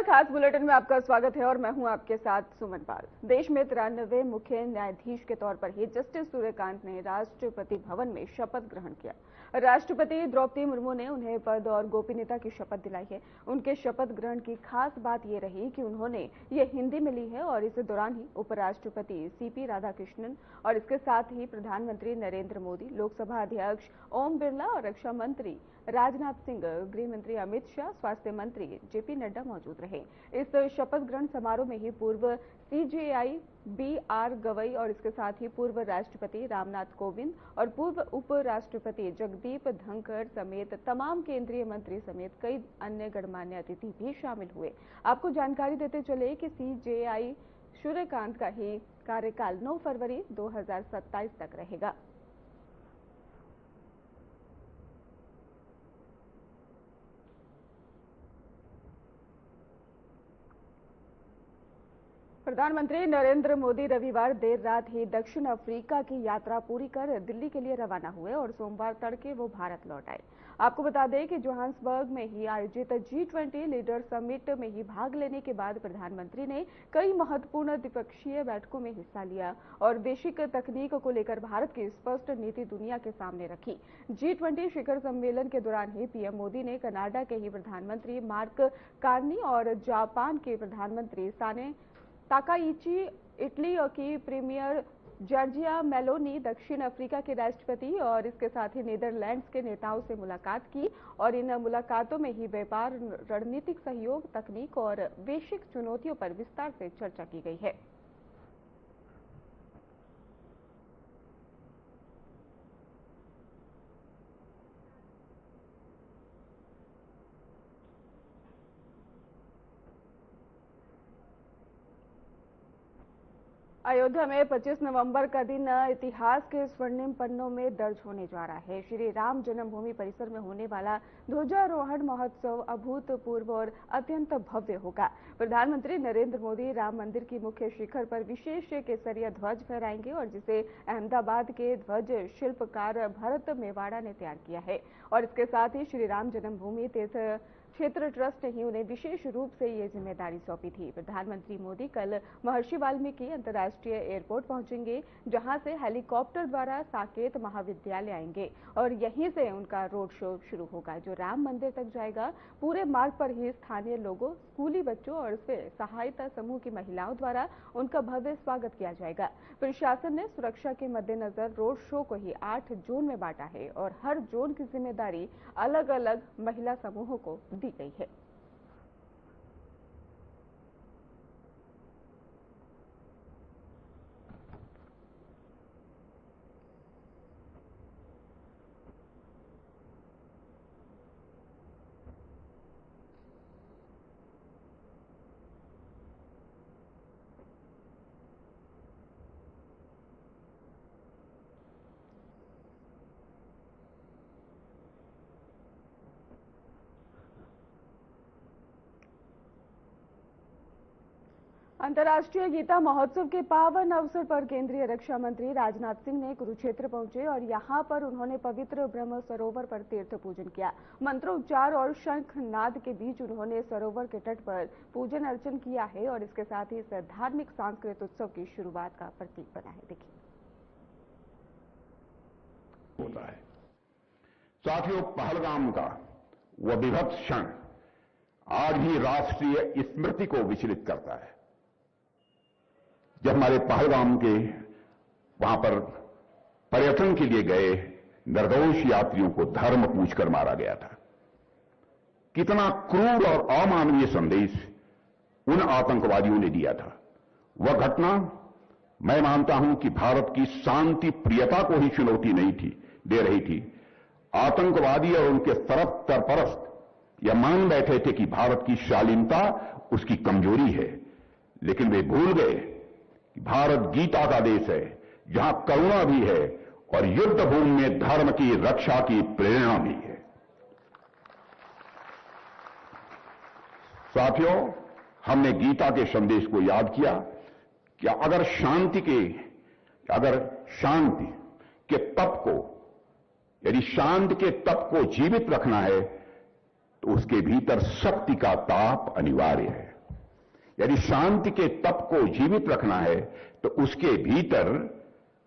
खास बुलेटिन में आपका स्वागत है और मैं हूं आपके साथ सुमन पाल। देश में 93वें मुख्य न्यायाधीश के तौर पर ही जस्टिस सूर्यकांत ने राष्ट्रपति भवन में शपथ ग्रहण किया। राष्ट्रपति द्रौपदी मुर्मू ने उन्हें पद और गोपनीयता की शपथ दिलाई है। उनके शपथ ग्रहण की खास बात यह रही कि उन्होंने ये हिंदी में ली है और इस दौरान ही उपराष्ट्रपति सीपी राधाकृष्णन और इसके साथ ही प्रधानमंत्री नरेंद्र मोदी, लोकसभा अध्यक्ष ओम बिरला और रक्षा मंत्री राजनाथ सिंह, गृह मंत्री अमित शाह, स्वास्थ्य मंत्री जेपी नड्डा मौजूद रहे। इस शपथ ग्रहण समारोह में ही पूर्व सीजेआई बीआर गवई और इसके साथ ही पूर्व राष्ट्रपति रामनाथ कोविंद और पूर्व उपराष्ट्रपति जगदीप धनखड़ समेत तमाम केंद्रीय मंत्री समेत कई अन्य गणमान्य अतिथि भी शामिल हुए। आपको जानकारी देते चले कि सीजेआई सूर्यकांत का ही कार्यकाल 9 फरवरी 2027 तक रहेगा। प्रधानमंत्री नरेंद्र मोदी रविवार देर रात ही दक्षिण अफ्रीका की यात्रा पूरी कर दिल्ली के लिए रवाना हुए और सोमवार तड़के वो भारत लौट आए। आपको बता दें कि जोहान्सबर्ग में ही आयोजित G20 लीडर समिट में ही भाग लेने के बाद प्रधानमंत्री ने कई महत्वपूर्ण द्विपक्षीय बैठकों में हिस्सा लिया और वैश्विक तकनीक को लेकर भारत की स्पष्ट नीति दुनिया के सामने रखी। G20 शिखर सम्मेलन के दौरान ही पीएम मोदी ने कनाडा के ही प्रधानमंत्री मार्क कार्नी और जापान के प्रधानमंत्री साने ताकाइची, इटली की प्रीमियर जॉर्जिया मेलोनी, दक्षिण अफ्रीका के राष्ट्रपति और इसके साथ ही नीदरलैंड्स के नेताओं से मुलाकात की और इन मुलाकातों में ही व्यापार, रणनीतिक सहयोग, तकनीक और वैश्विक चुनौतियों पर विस्तार से चर्चा की गई है। अयोध्या में 25 नवंबर का दिन इतिहास के स्वर्णिम पन्नों में दर्ज होने जा रहा है। श्री राम जन्मभूमि परिसर में होने वाला ध्वजारोहण महोत्सव अभूतपूर्व और अत्यंत भव्य होगा। प्रधानमंत्री नरेंद्र मोदी राम मंदिर की मुख्य शिखर पर विशेष केसरिया ध्वज फहराएंगे और जिसे अहमदाबाद के ध्वज शिल्पकार भरत मेवाड़ा ने तैयार किया है और इसके साथ ही श्री राम जन्मभूमि तीर्थ क्षेत्र ट्रस्ट ने ही उन्हें विशेष रूप से ये जिम्मेदारी सौंपी थी। प्रधानमंत्री मोदी कल महर्षि वाल्मीकि अंतर्राष्ट्रीय एयरपोर्ट पहुंचेंगे, जहां से हेलीकॉप्टर द्वारा साकेत महाविद्यालय आएंगे और यहीं से उनका रोड शो शुरू होगा, जो राम मंदिर तक जाएगा। पूरे मार्ग पर ही स्थानीय लोगों, स्कूली बच्चों और फिर सहायता समूह की महिलाओं द्वारा उनका भव्य स्वागत किया जाएगा। प्रशासन ने सुरक्षा के मद्देनजर रोड शो को ही 8 जोन में बांटा है और हर जोन की जिम्मेदारी अलग अलग महिला समूहों को दी गई है। अंतर्राष्ट्रीय गीता महोत्सव के पावन अवसर पर केंद्रीय रक्षा मंत्री राजनाथ सिंह ने कुरुक्षेत्र पहुंचे और यहां पर उन्होंने पवित्र ब्रह्म सरोवर पर तीर्थ पूजन किया। मंत्रोच्चार और शंख नाद के बीच उन्होंने सरोवर के तट पर पूजन अर्चन किया है और इसके साथ ही इस धार्मिक सांस्कृतिक उत्सव की शुरुआत का प्रतीक बना है। देखिए, होता है साथियों, पहलगाम का वह विभत्स क्षण आज भी राष्ट्रीय स्मृति को विचलित करता है। जब हमारे पहलगाम के वहां पर पर्यटन के लिए गए निर्दोष यात्रियों को धर्म पूछकर मारा गया था। कितना क्रूर और अमानवीय संदेश उन आतंकवादियों ने दिया था। वह घटना, मैं मानता हूं कि भारत की शांति प्रियता को ही चुनौती नहीं थी दे रही थी। आतंकवादी और उनके सरपरस्त यह मान बैठे थे कि भारत की शालीनता उसकी कमजोरी है, लेकिन वे भूल गए कि भारत गीता का देश है, जहां करुणा भी है और युद्ध भूमि में धर्म की रक्षा की प्रेरणा भी है। साथियों, हमने गीता के संदेश को याद किया कि अगर शांति के तप को, यदि शांति के तप को जीवित रखना है तो उसके भीतर शक्ति का ताप अनिवार्य है। यदि शांति के तप को जीवित रखना है तो उसके भीतर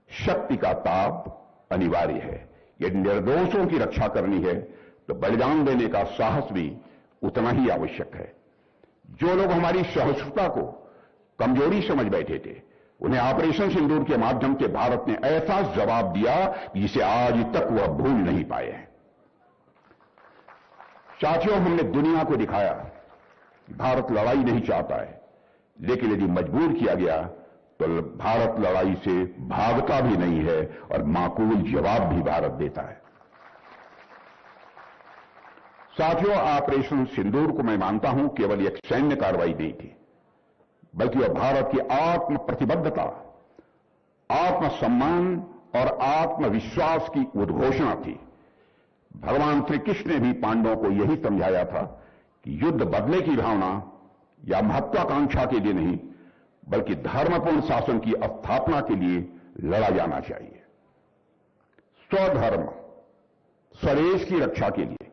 शक्ति का ताप अनिवार्य है। यदि निर्दोषों की रक्षा करनी है तो बलिदान देने का साहस भी उतना ही आवश्यक है। जो लोग हमारी सहिष्णुता को कमजोरी समझ बैठे थे, उन्हें ऑपरेशन सिंदूर के माध्यम से भारत ने ऐसा जवाब दिया जिसे आज तक वह भूल नहीं पाए हैं। साथियों, हमने दुनिया को दिखाया कि भारत लड़ाई नहीं चाहता है, लेकिन यदि मजबूर किया गया तो भारत लड़ाई से भागता भी नहीं है और माकूल जवाब भी भारत देता है। साथियों, ऑपरेशन सिंदूर को मैं मानता हूं केवल एक सैन्य कार्रवाई नहीं थी, बल्कि वह भारत की आत्म प्रतिबद्धता, आत्मसम्मान और आत्मविश्वास की उद्घोषणा थी। भगवान श्री कृष्ण ने भी पांडवों को यही समझाया था कि युद्ध बदले की भावना या महत्वाकांक्षा के लिए नहीं, बल्कि धर्मपूर्ण शासन की स्थापना के लिए लड़ा जाना चाहिए। स्वधर्म, स्वदेश की रक्षा के लिए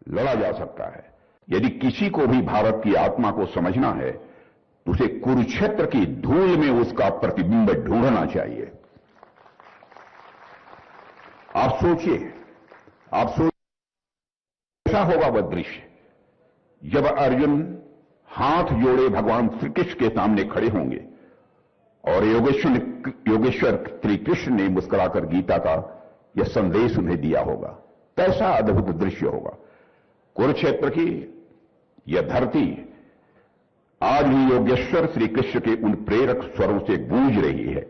लड़ा जा सकता है। यदि किसी को भी भारत की आत्मा को समझना है तो उसे कुरुक्षेत्र की धूल में उसका प्रतिबिंब ढूंढना चाहिए। आप सोचिए, कैसा होगा वह दृश्य जब अर्जुन हाथ जोड़े भगवान श्री कृष्ण के सामने खड़े होंगे और योगेश्वर श्री कृष्ण ने मुस्कुराकर गीता का यह संदेश उन्हें दिया होगा। कैसा अद्भुत दृश्य होगा। कुरुक्षेत्र की यह धरती आज भी योगेश्वर श्री कृष्ण के उन प्रेरक स्वरों से गूंज रही है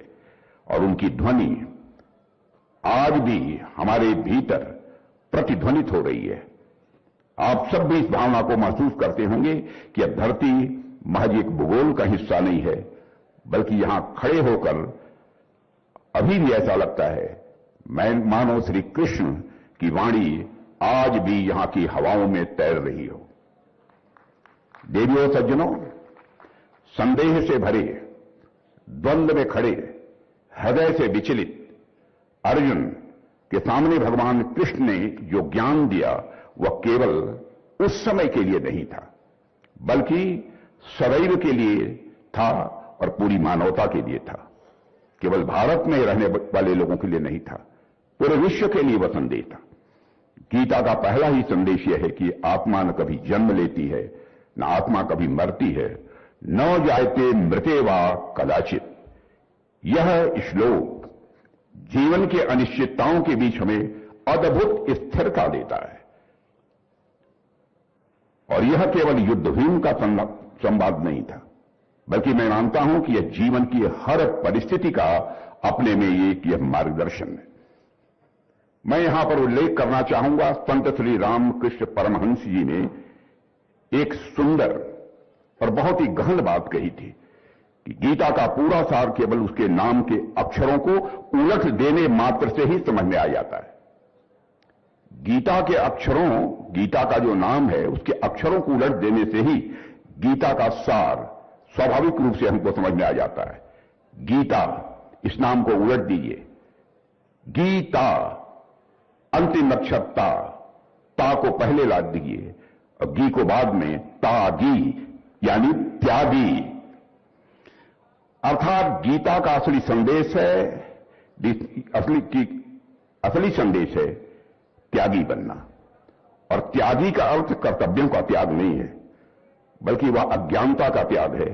और उनकी ध्वनि आज भी हमारे भीतर प्रतिध्वनित हो रही है। आप सब भी इस भावना को महसूस करते होंगे कि यह धरती महज एक भूगोल का हिस्सा नहीं है, बल्कि यहां खड़े होकर अभी भी ऐसा लगता है मैं मानो श्री कृष्ण की वाणी आज भी यहां की हवाओं में तैर रही हो। देवियों सज्जनों, संदेह से भरे, द्वंद्व में खड़े, हृदय से विचलित अर्जुन के सामने भगवान कृष्ण ने जो ज्ञान दिया वह केवल उस समय के लिए नहीं था, बल्कि सदैव के लिए था और पूरी मानवता के लिए था। केवल भारत में रहने वाले लोगों के लिए नहीं था, पूरे विश्व के लिए वह संदेश था। गीता का पहला ही संदेश यह है कि आत्मा न कभी जन्म लेती है, न आत्मा कभी मरती है, न जायते मृते वा कदाचित। यह श्लोक जीवन के अनिश्चितताओं के बीच हमें अद्भुत स्थिरता देता है। और यह केवल युद्धभूमि का संवाद नहीं था, बल्कि मैं मानता हूं कि यह जीवन की हर परिस्थिति का अपने में यह मार्गदर्शन है। मैं यहां पर उल्लेख करना चाहूंगा, संत श्री रामकृष्ण परमहंस जी ने एक सुंदर और बहुत ही गहन बात कही थी कि गीता का पूरा सार केवल उसके नाम के अक्षरों को उलट देने मात्र से ही समझ में आ जाता है। गीता के अक्षरों, गीता का जो नाम है उसके अक्षरों को उलट देने से ही गीता का सार स्वाभाविक रूप से हमको समझ में आ जाता है। गीता, इस नाम को उलट दीजिए। गीता, अंतिम अक्षर ता को पहले ला दीजिए और गी को बाद में, तागी यानी त्यागी। अर्थात गीता का असली संदेश है, असली संदेश है त्यागी बनना। और त्यागी का अर्थ कर्तव्यों का त्याग नहीं है, बल्कि वह अज्ञानता का त्याग है,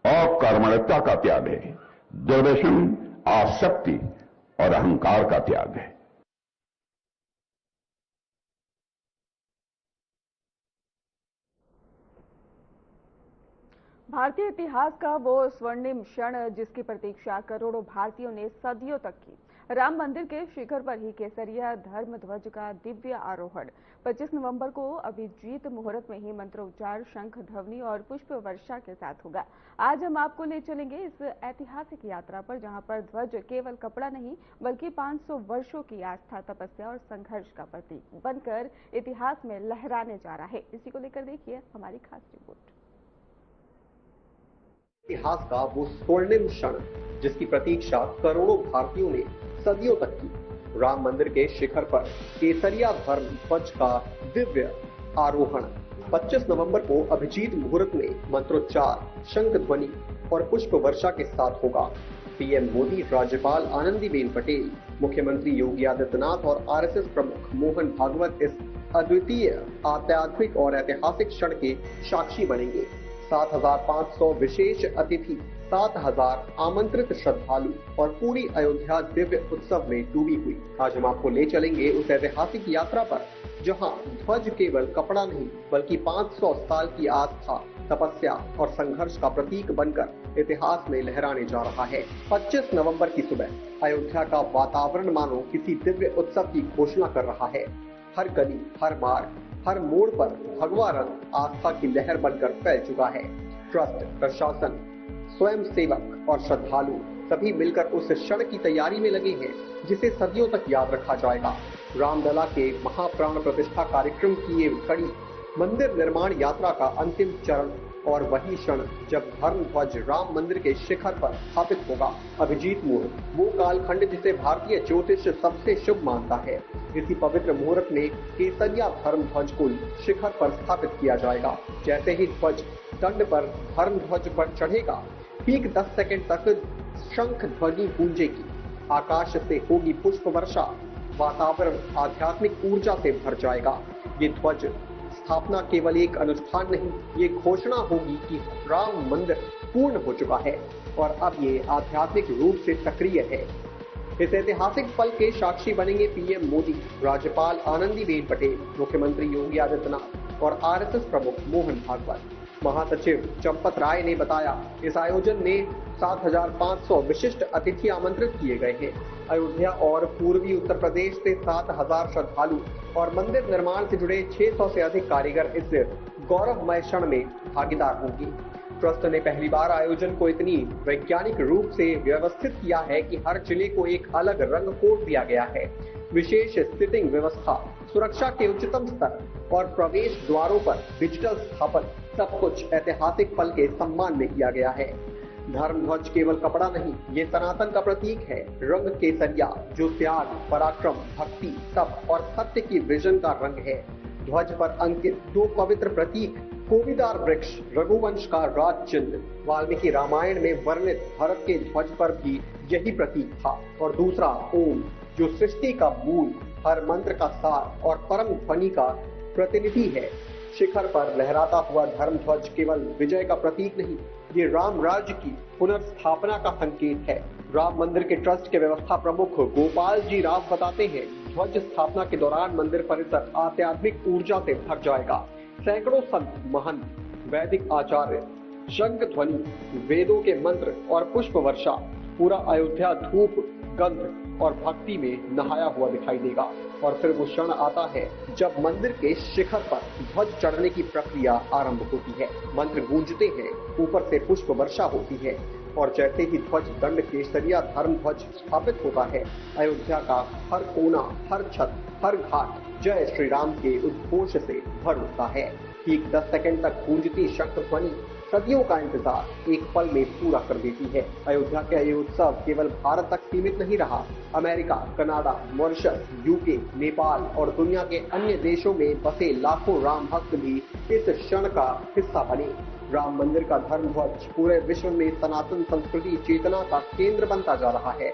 अकर्मण्यता का त्याग है, दुर्व्यसन, आसक्ति और अहंकार का त्याग है। भारतीय इतिहास का वो स्वर्णिम क्षण जिसकी प्रतीक्षा करोड़ों भारतीयों ने सदियों तक की। राम मंदिर के शिखर पर ही केसरिया धर्म ध्वज का दिव्य आरोहण 25 नवंबर को अभिजीत मुहूर्त में ही मंत्रोच्चार, शंख ध्वनि और पुष्प वर्षा के साथ होगा। आज हम आपको ले चलेंगे इस ऐतिहासिक यात्रा पर, जहां पर ध्वज केवल कपड़ा नहीं बल्कि 500 वर्षों की आस्था, तपस्या और संघर्ष का प्रतीक बनकर इतिहास में लहराने जा रहा है। इसी को लेकर देखिए हमारी खास रिपोर्ट। इतिहास का वो स्वर्णिम क्षण जिसकी प्रतीक्षा करोड़ों भारतीयों ने सदियों तक की। राम मंदिर के शिखर पर केसरिया धर्म ध्वज का दिव्य आरोहण 25 नवंबर को अभिजीत मुहूर्त में मंत्रोच्चार, शंख ध्वनि और पुष्प वर्षा के साथ होगा। पीएम मोदी, राज्यपाल आनंदीबेन पटेल, मुख्यमंत्री योगी आदित्यनाथ और आरएसएस प्रमुख मोहन भागवत इस अद्वितीय, आध्यात्मिक और ऐतिहासिक क्षण के साक्षी बनेंगे। 7,500 विशेष अतिथि, 7,000 आमंत्रित श्रद्धालु और पूरी अयोध्या दिव्य उत्सव में डूबी हुई। आज हम आपको ले चलेंगे उस ऐतिहासिक यात्रा पर जहां ध्वज केवल कपड़ा नहीं बल्कि 500 साल की आस्था, तपस्या और संघर्ष का प्रतीक बनकर इतिहास में लहराने जा रहा है। 25 नवंबर की सुबह अयोध्या का वातावरण मानो किसी दिव्य उत्सव की घोषणा कर रहा है। हर गली, हर मार्ग, हर मोड़ पर भगवा रंग आस्था की लहर बनकर फैल चुका है। ट्रस्ट, प्रशासन, स्वयं सेवक और श्रद्धालु सभी मिलकर उस क्षण की तैयारी में लगे हैं जिसे सदियों तक याद रखा जाएगा। रामलला के महाप्राण प्रतिष्ठा कार्यक्रम की ये कड़ी, मंदिर निर्माण यात्रा का अंतिम चरण और वही क्षण जब धर्म ध्वज राम मंदिर के शिखर पर स्थापित होगा। अभिजीत मुहूर्त, वो कालखंड जिसे भारतीय ज्योतिष सबसे शुभ मानता है। इसी पवित्र मुहूर्त में केसरिया धर्म ध्वज को शिखर पर स्थापित किया जाएगा। जैसे ही ध्वज दंड पर धर्म ध्वज पर चढ़ेगा, ठीक 10 सेकंड तक शंख ध्वनि गूंजेगी, आकाश से होगी पुष्प वर्षा, वातावरण आध्यात्मिक ऊर्जा से भर जाएगा। ये ध्वज स्थापना केवल एक अनुष्ठान नहीं, ये घोषणा होगी कि राम मंदिर पूर्ण हो चुका है और अब ये आध्यात्मिक रूप से सक्रिय है। इस ऐतिहासिक पल के साक्षी बनेंगे पीएम मोदी, राज्यपाल आनंदीबेन पटेल, मुख्यमंत्री योगी आदित्यनाथ और आरएसएस प्रमुख मोहन भागवत। महासचिव चंपत राय ने बताया, इस आयोजन में 7,500 विशिष्ट अतिथि आमंत्रित किए गए हैं। अयोध्या और पूर्वी उत्तर प्रदेश से 7,000 श्रद्धालु और मंदिर निर्माण से जुड़े 600 से अधिक कारीगर इस गौरवमय क्षण में भागीदार होंगे। ट्रस्ट ने पहली बार आयोजन को इतनी वैज्ञानिक रूप से व्यवस्थित किया है कि हर जिले को एक अलग रंग कोड दिया गया है। विशेष सिटिंग व्यवस्था, सुरक्षा के उच्चतम स्तर और प्रवेश द्वारों पर डिजिटल स्थापन, सब कुछ ऐतिहासिक पल के सम्मान में किया गया है। धर्म ध्वज केवल कपड़ा नहीं, ये सनातन का प्रतीक है। रंग केसरिया जो त्याग, पराक्रम, भक्ति, तप और सत्य की विजन का रंग है। ध्वज पर अंकित 2 पवित्र प्रतीक, कोविदार वृक्ष, रघुवंश का राज चिन्ह, वाल्मीकि रामायण में वर्णित भरत के ध्वज पर भी यही प्रतीक था, और दूसरा ओम जो सृष्टि का मूल, हर मंत्र का सार और परम ध्वनि का प्रतिनिधि है। शिखर पर लहराता हुआ धर्म ध्वज केवल विजय का प्रतीक नहीं, ये राम राज्य की पुनर्स्थापना का संकेत है। राम मंदिर के ट्रस्ट के व्यवस्था प्रमुख गोपाल जी राव बताते हैं, ध्वज स्थापना के दौरान मंदिर परिसर आध्यात्मिक ऊर्जा से भर जाएगा। सैकड़ों संत, महंत, वैदिक आचार्य, शंख ध्वनि, वेदों के मंत्र और पुष्प वर्षा, पूरा अयोध्या धूप, गंध और भक्ति में नहाया हुआ दिखाई देगा। और फिर वो क्षण आता है जब मंदिर के शिखर पर ध्वज चढ़ने की प्रक्रिया आरंभ होती है। मंत्र गूंजते हैं, ऊपर से पुष्प वर्षा होती है और जैसे ही ध्वज दंड केसरिया धर्म ध्वज स्थापित होता है, अयोध्या का हर कोना, हर छत, हर घाट जय श्री राम के उद्घोष से भर उठता है। ठीक 10 सेकंड तक गूंजती शंख ध्वनि सदियों का इंतजार एक पल में पूरा कर देती है। अयोध्या का ये उत्सव केवल भारत तक सीमित नहीं रहा। America, Canada, Mauritius, UK, Nepal और दुनिया के अन्य देशों में बसे लाखों राम भक्त भी इस क्षण का हिस्सा बने। राम मंदिर का धर्म ध्वज पूरे विश्व में सनातन संस्कृति चेतना का केंद्र बनता जा रहा है।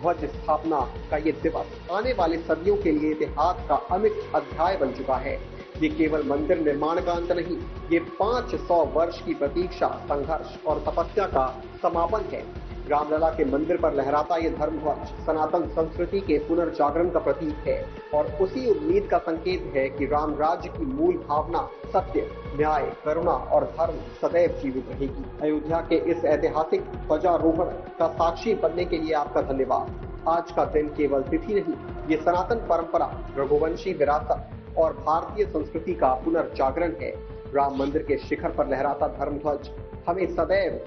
ध्वज स्थापना का ये दिवस आने वाले सदियों के लिए इतिहास का अमिट अध्याय बन चुका है। ये केवल मंदिर निर्माण का अंत नहीं, ये 500 वर्ष की प्रतीक्षा, संघर्ष और तपस्या का समापन है। रामलला के मंदिर पर लहराता ये धर्म ध्वज सनातन संस्कृति के पुनर्जागरण का प्रतीक है और उसी उम्मीद का संकेत है कि राम राज्य की मूल भावना सत्य, न्याय, करुणा और धर्म सदैव जीवित रहेगी। अयोध्या के इस ऐतिहासिक ध्वजारोहण का साक्षी बनने के लिए आपका धन्यवाद। आज का दिन केवल तिथि नहीं, ये सनातन परंपरा, रघुवंशी विरासत और भारतीय संस्कृति का पुनर्जागरण है। राम मंदिर के शिखर पर लहराता धर्म ध्वज हमें सदैव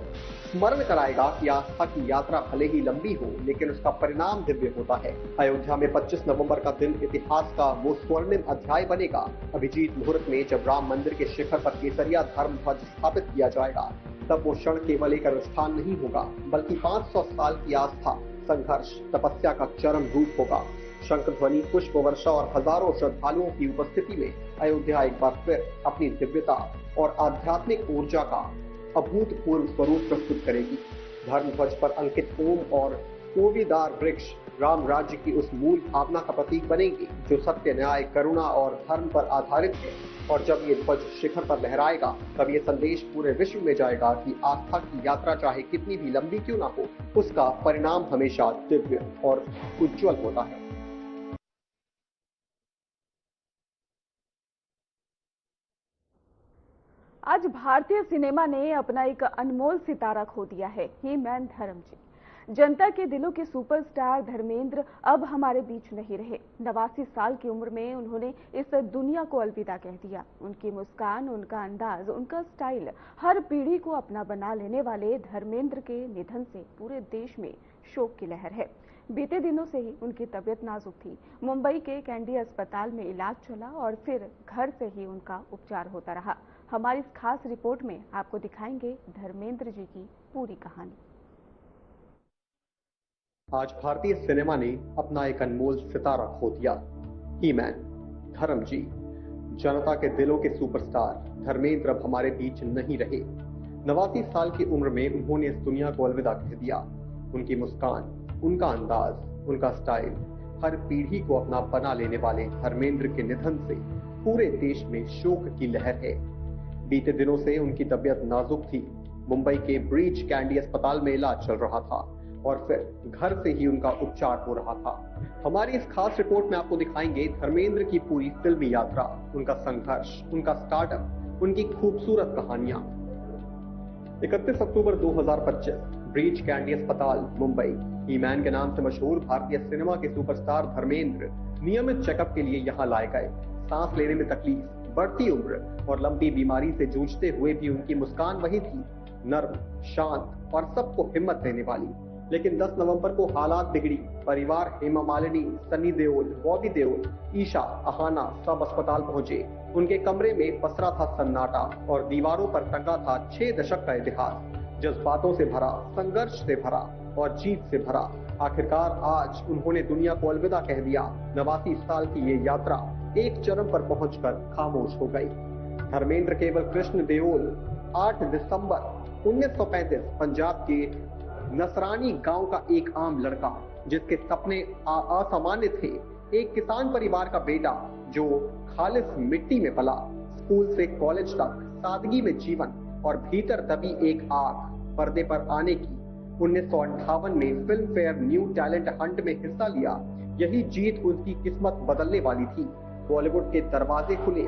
स्मरण कराएगा कि आस्था की यात्रा भले ही लंबी हो, लेकिन उसका परिणाम दिव्य होता है। अयोध्या में 25 नवंबर का दिन इतिहास का वो स्वर्णिम अध्याय बनेगा। अभिजीत मुहूर्त में जब राम मंदिर के शिखर पर केसरिया धर्म ध्वज स्थापित किया जाएगा, तब वो क्षण केवल एक अनुष्ठान नहीं होगा, बल्कि 500 साल की आस्था, संघर्ष, तपस्या का चरम रूप होगा। शंख ध्वनि, पुष्प वर्षा और हजारों श्रद्धालुओं की उपस्थिति में अयोध्या एक बार फिर अपनी दिव्यता और आध्यात्मिक ऊर्जा का अभूतपूर्व स्वरूप प्रस्तुत करेगी। धर्म ध्वज पर अंकित ओम और कोविदार वृक्ष राम राज्य की उस मूल भावना का प्रतीक बनेंगे जो सत्य, न्याय, करुणा और धर्म पर आधारित है। और जब ये ध्वज शिखर पर लहराएगा तब ये संदेश पूरे विश्व में जाएगा कि आस्था की यात्रा चाहे कितनी भी लंबी क्यों ना हो, उसका परिणाम हमेशा दिव्य और उज्जवल होता है। आज भारतीय सिनेमा ने अपना एक अनमोल सितारा खो दिया है, ही मैन धर्मजी। जनता के दिलों के सुपरस्टार धर्मेंद्र अब हमारे बीच नहीं रहे। 89 साल की उम्र में उन्होंने इस दुनिया को अलविदा कह दिया। उनकी मुस्कान, उनका अंदाज, उनका स्टाइल हर पीढ़ी को अपना बना लेने वाले धर्मेंद्र के निधन से पूरे देश में शोक की लहर है। बीते दिनों से ही उनकी तबीयत नाजुक थी। मुंबई के कैंडी अस्पताल में इलाज चला और फिर घर से ही उनका उपचार होता रहा। हमारी इस खास रिपोर्ट में आपको दिखाएंगे धर्मेंद्र जी की पूरी कहानी। आज भारतीय सिनेमा ने अपना एक अनमोल सितारा खो दिया। ही मैन धर्मजी, जनता के दिलों के सुपरस्टार धर्मेंद्र अब हमारे बीच नहीं रहे। 89 साल की उम्र में उन्होंने इस दुनिया को अलविदा कह दिया। उनकी मुस्कान, उनका अंदाज, उनका स्टाइल हर पीढ़ी को अपना बना लेने वाले धर्मेंद्र के निधन से पूरे देश में शोक की लहर है। बीते दिनों से उनकी तबीयत नाजुक थी। मुंबई के ब्रीच कैंडी अस्पताल में इलाज चल रहा था और फिर घर से ही उनका उपचार हो रहा था। हमारी इस खास रिपोर्ट में आपको दिखाएंगे धर्मेंद्र की पूरी फिल्मी यात्रा, उनका संघर्ष, उनका स्टार्टअप, उनकी खूबसूरत कहानियां। 31 अक्टूबर 2025 ब्रीच कैंडी अस्पताल मुंबई। ही मैन के नाम से मशहूर भारतीय सिनेमा के सुपरस्टार धर्मेंद्र नियमित चेकअप के लिए यहाँ लाए गए। सांस लेने में तकलीफ, बढ़ती उम्र और लंबी बीमारी से जूझते हुए भी उनकी मुस्कान वही थी, नर्म, शांत और सबको हिम्मत देने वाली। लेकिन 10 नवंबर को हालात बिगड़ी। परिवार हेमा मालिनी, सनी देओल, बॉबी देओल, ईशा, अहाना सब अस्पताल पहुंचे। उनके कमरे में पसरा था सन्नाटा और दीवारों पर टंगा था 6 दशक का इतिहास, जज्बातों से भरा, संघर्ष से भरा और जीत से भरा। आखिरकार आज उन्होंने दुनिया को अलविदा कह दिया। 89 साल की ये यात्रा एक चरम पर पहुंचकर खामोश हो गई। धर्मेंद्र केवल कृष्ण देओल 8 दिसंबर 1935 पंजाब के नसरानी गांव का एक आम लड़का जिसके सपने असामान्य थे। एक किसान परिवार का बेटा जो खालिस मिट्टी में पला, स्कूल से कॉलेज तक सादगी में जीवन और भीतर दबी एक आग पर्दे पर आने की। 1958 में film fair new talent Hunt में हिस्सा लिया। यही जीत उनकी किस्मत बदलने वाली थी। बॉलीवुड के दरवाजे खुले।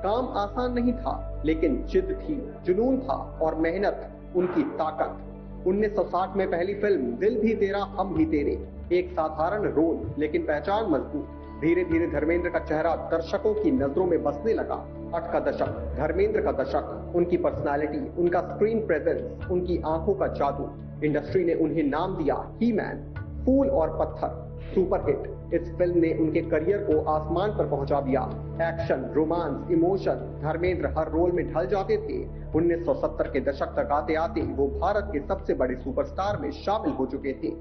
काम आसान नहीं था, लेकिन जिद थी, जुनून था और मेहनत उनकी ताकत। 1960 में पहली फिल्म दिल भी तेरा हम भी तेरे, एक साधारण रोल लेकिन पहचान मजबूत। धीरे धीरे धर्मेंद्र का चेहरा दर्शकों की नजरों में बसने लगा। 8 का दशक, धर्मेंद्र का दशक, उनकी पर्सनालिटी, उनका स्क्रीन प्रेजेंस, उनकी आंखों का जादू। इंडस्ट्री ने उन्हें नाम दिया ही मैन, फूल और पत्थर, सुपरहिट। इस फिल्म ने उनके करियर को आसमान पर पहुंचा दिया। एक्शन, रोमांस, इमोशन, धर्मेंद्र हर रोल में ढल जाते थे। 1970 के दशक तक आते आते वो भारत के सबसे बड़े सुपरस्टार में शामिल हो चुके थे।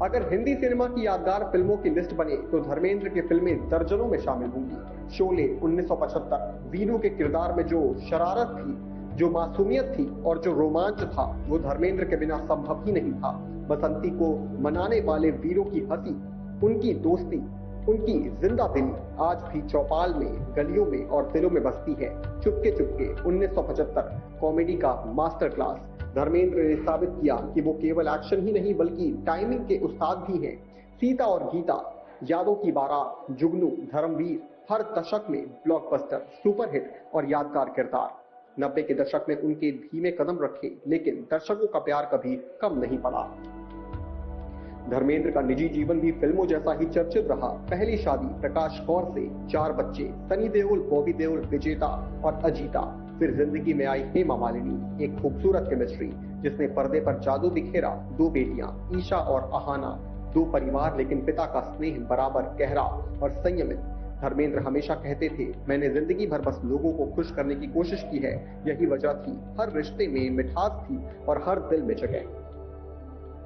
अगर हिंदी सिनेमा की यादगार फिल्मों की लिस्ट बने तो धर्मेंद्र की फिल्में दर्जनों में शामिल होंगी। शोले 1975, वीरू के किरदार में जो शरारत थी, जो मासूमियत थी और जो रोमांच था, वो धर्मेंद्र के बिना संभव ही नहीं था। बसंती को मनाने वाले वीरों की हंसी, उनकी दोस्ती, उनकी जिंदा दिली आज भी चौपाल में, गलियों में और दिलों में बसती है। चुपके चुपके 1975 कॉमेडी का मास्टर क्लास। धर्मेंद्र ने साबित किया कि वो केवल एक्शन ही नहीं बल्कि टाइमिंग के उस्ताद भी हैं। सीता और गीता, यादों की बारात, जुगनू, धर्मवीर, हर दशक में ब्लॉकबस्टर, सुपरहिट और यादगार किरदार। 90 के दशक में उनके धीमे कदम रखे, लेकिन दर्शकों का प्यार कभी कम नहीं पड़ा। धर्मेंद्र का निजी जीवन भी फिल्मों जैसा ही चर्चित रहा। पहली शादी प्रकाश कौर से, 4 बच्चे, सनी देओल, बॉबी देओल, विजेता और अजीता। फिर जिंदगी में आई हेमा मालिनी, एक खूबसूरत केमिस्ट्री जिसने पर्दे पर जादू बिखेरा। 2 बेटियां, ईशा और अहाना। 2 परिवार, लेकिन पिता का स्नेह बराबर गहरा और संयमित। धर्मेंद्र हमेशा कहते थे, मैंने जिंदगी भर बस लोगों को खुश करने की कोशिश की है। यही वजह थी, हर रिश्ते में मिठास थी और हर दिल में जगह।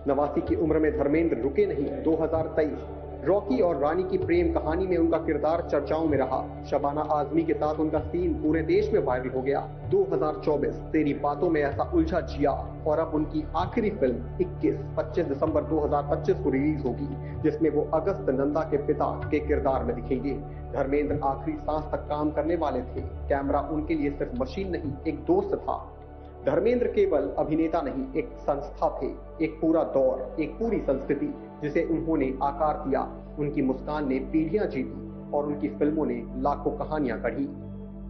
89 की उम्र में धर्मेंद्र रुके नहीं। 2023 रॉकी और रानी की प्रेम कहानी में उनका किरदार चर्चाओं में रहा। शबाना आजमी के साथ उनका सीन पूरे देश में वायरल हो गया। 2024 तेरी बातों में ऐसा उलझा जिया, और अब उनकी आखिरी फिल्म 25 दिसंबर 2025 को रिलीज होगी, जिसमें वो अगस्त नंदा के पिता के किरदार में दिखेंगे। धर्मेंद्र आखिरी सांस तक काम करने वाले थे। कैमरा उनके लिए सिर्फ मशीन नहीं, एक दोस्त था। धर्मेंद्र केवल अभिनेता नहीं, एक संस्था थे, एक पूरा दौर, एक पूरी संस्कृति जिसे उन्होंने आकार दिया। उनकी मुस्कान ने पीढ़ियां जीती और उनकी फिल्मों ने लाखों कहानियां गढ़ी।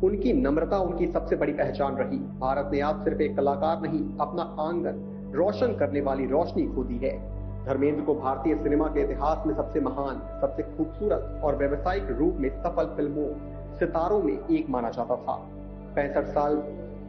उनकी नम्रता उनकी सबसे बड़ी पहचान रही। भारत ने आज सिर्फ एक कलाकार नहीं, अपना आंगन रोशन करने वाली रोशनी खो दी है। धर्मेंद्र को भारतीय सिनेमा के इतिहास में सबसे महान, सबसे खूबसूरत और व्यावसायिक रूप में सफल फिल्मों सितारों में एक माना जाता था। 65 साल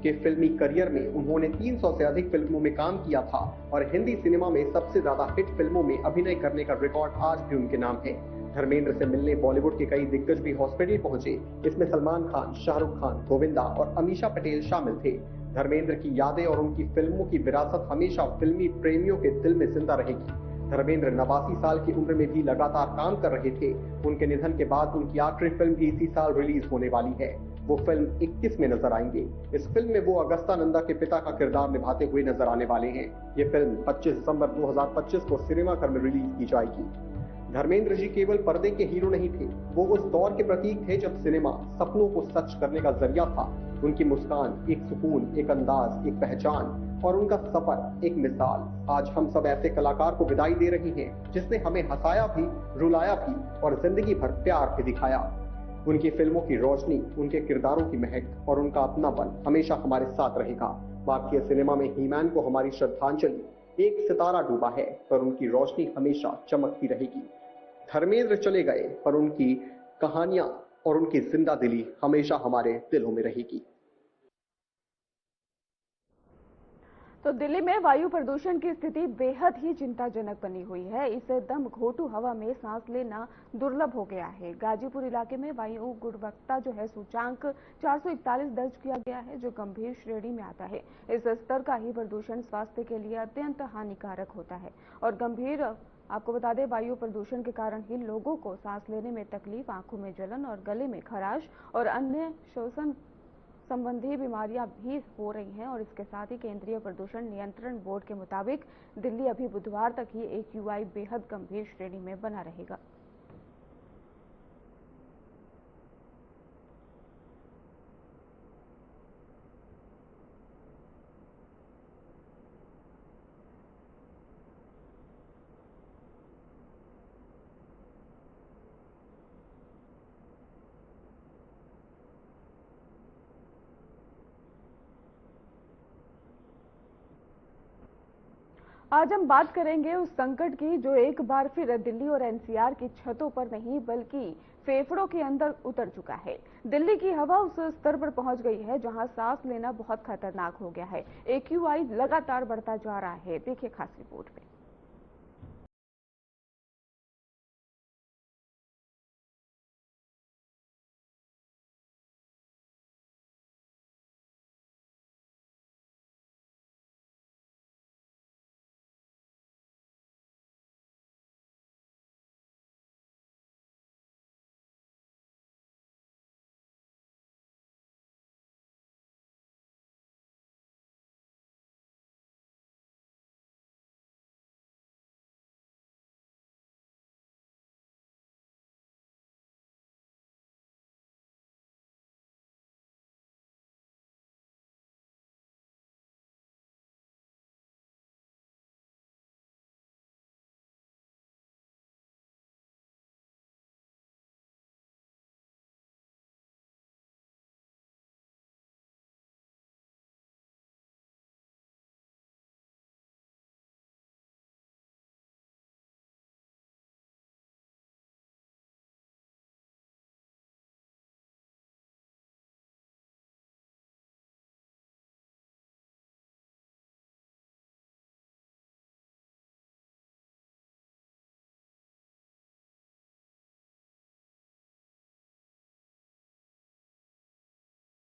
के फिल्मी करियर में उन्होंने 300 से अधिक फिल्मों में काम किया था और हिंदी सिनेमा में सबसे ज्यादा हिट फिल्मों में अभिनय करने का रिकॉर्ड आज भी उनके नाम है। धर्मेंद्र से मिलने बॉलीवुड के कई दिग्गज भी हॉस्पिटल पहुंचे। इसमें सलमान खान, शाहरुख खान, गोविंदा और अमीषा पटेल शामिल थे। धर्मेंद्र की यादें और उनकी फिल्मों की विरासत हमेशा फिल्मी प्रेमियों के दिल में जिंदा रहेगी। धर्मेंद्र 89 साल की उम्र में भी लगातार काम कर रहे थे। उनके निधन के बाद उनकी आखिरी फिल्म भी इसी साल रिलीज होने वाली है। वो फिल्म 21 में नजर आएंगे। इस फिल्म में वो अगस्ता नंदा के पिता का किरदार निभाते हुए नजर आने वाले हैं। ये फिल्म 25 दिसंबर 2025 को सिनेमाघर में रिलीज की जाएगी। धर्मेंद्र जी केवल पर्दे के हीरो नहीं थे, वो उस दौर के प्रतीक थे जब सिनेमा सपनों को सच करने का जरिया था। उनकी मुस्कान एक सुकून, एक अंदाज, एक पहचान और उनका सफर एक मिसाल। आज हम सब ऐसे कलाकार को विदाई दे रहे हैं जिसने हमें हंसाया भी, रुलाया भी और जिंदगी भर प्यार भी दिखाया। उनकी फिल्मों की रोशनी, उनके किरदारों की महक और उनका अपनापन हमेशा हमारे साथ रहेगा। भारतीय सिनेमा में हीमैन को हमारी श्रद्धांजलि। एक सितारा डूबा है पर उनकी रोशनी हमेशा चमकती रहेगी। धर्मेंद्र चले गए पर उनकी कहानियां और उनकी जिंदा दिली हमेशा हमारे दिलों में रहेगी। तो दिल्ली में वायु प्रदूषण की स्थिति बेहद ही चिंताजनक बनी हुई है। इससे दम घोटू हवा में सांस लेना दुर्लभ हो गया है। गाजीपुर इलाके में वायु गुणवत्ता जो है सूचांक 441 दर्ज किया गया है, जो गंभीर श्रेणी में आता है। इस स्तर का ही प्रदूषण स्वास्थ्य के लिए अत्यंत हानिकारक होता है और गंभीर, आपको बता दें, वायु प्रदूषण के कारण ही लोगों को सांस लेने में तकलीफ, आंखों में जलन और गले में खराश और अन्य श्वसन संबंधी बीमारियां भी हो रही हैं। और इसके साथ ही केंद्रीय प्रदूषण नियंत्रण बोर्ड के मुताबिक दिल्ली अभी बुधवार तक ही AQI बेहद गंभीर श्रेणी में बना रहेगा। आज हम बात करेंगे उस संकट की जो एक बार फिर दिल्ली और NCR की छतों पर नहीं बल्कि फेफड़ों के अंदर उतर चुका है। दिल्ली की हवा उस स्तर पर पहुंच गई है जहां सांस लेना बहुत खतरनाक हो गया है। AQI लगातार बढ़ता जा रहा है। देखिए खास रिपोर्ट में।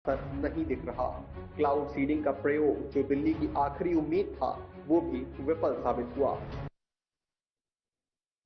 नहीं दिख रहा। क्लाउड सीडिंग का प्रयोग जो दिल्ली की आखिरी उम्मीद था, वो भी विफल साबित हुआ।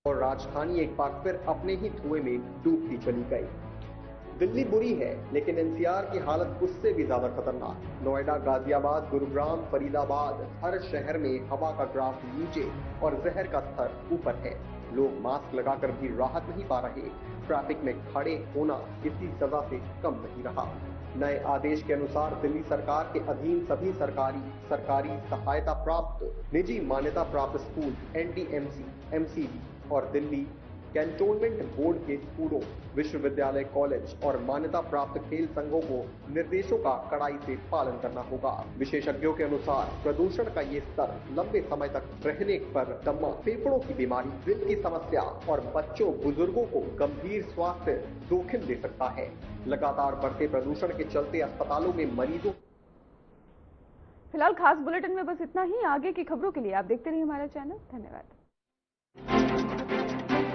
और राजधानी एक बार फिर अपने ही धुएं में डूबती चली गई। दिल्ली बुरी है, लेकिन एनसीआर की हालत उससे भी ज्यादा खतरनाक। नोएडा, गाजियाबाद, गुरुग्राम, फरीदाबाद, हर शहर में हवा का ग्राफ नीचे और जहर का स्तर ऊपर है। लोग मास्क लगाकर भी राहत नहीं पा रहे। ट्रैफिक में खड़े होना किसी सजा से कम नहीं रहा। नए आदेश के अनुसार दिल्ली सरकार के अधीन सभी सरकारी सहायता प्राप्त निजी मान्यता प्राप्त स्कूल, एनडीएमसी, एमसीडी और दिल्ली कैंटोनमेंट बोर्ड के स्कूलों, विश्वविद्यालय, कॉलेज और मान्यता प्राप्त खेल संघों को निर्देशों का कड़ाई से पालन करना होगा। विशेषज्ञों के अनुसार प्रदूषण का ये स्तर लंबे समय तक रहने पर दमा, फेफड़ों की बीमारी, दिल की समस्या और बच्चों, बुजुर्गों को गंभीर स्वास्थ्य जोखिम दे सकता है। लगातार बढ़ते प्रदूषण के चलते अस्पतालों में मरीजों। फिलहाल खास बुलेटिन में बस इतना ही। आगे की खबरों के लिए आप देखते रहिए हमारा चैनल। धन्यवाद।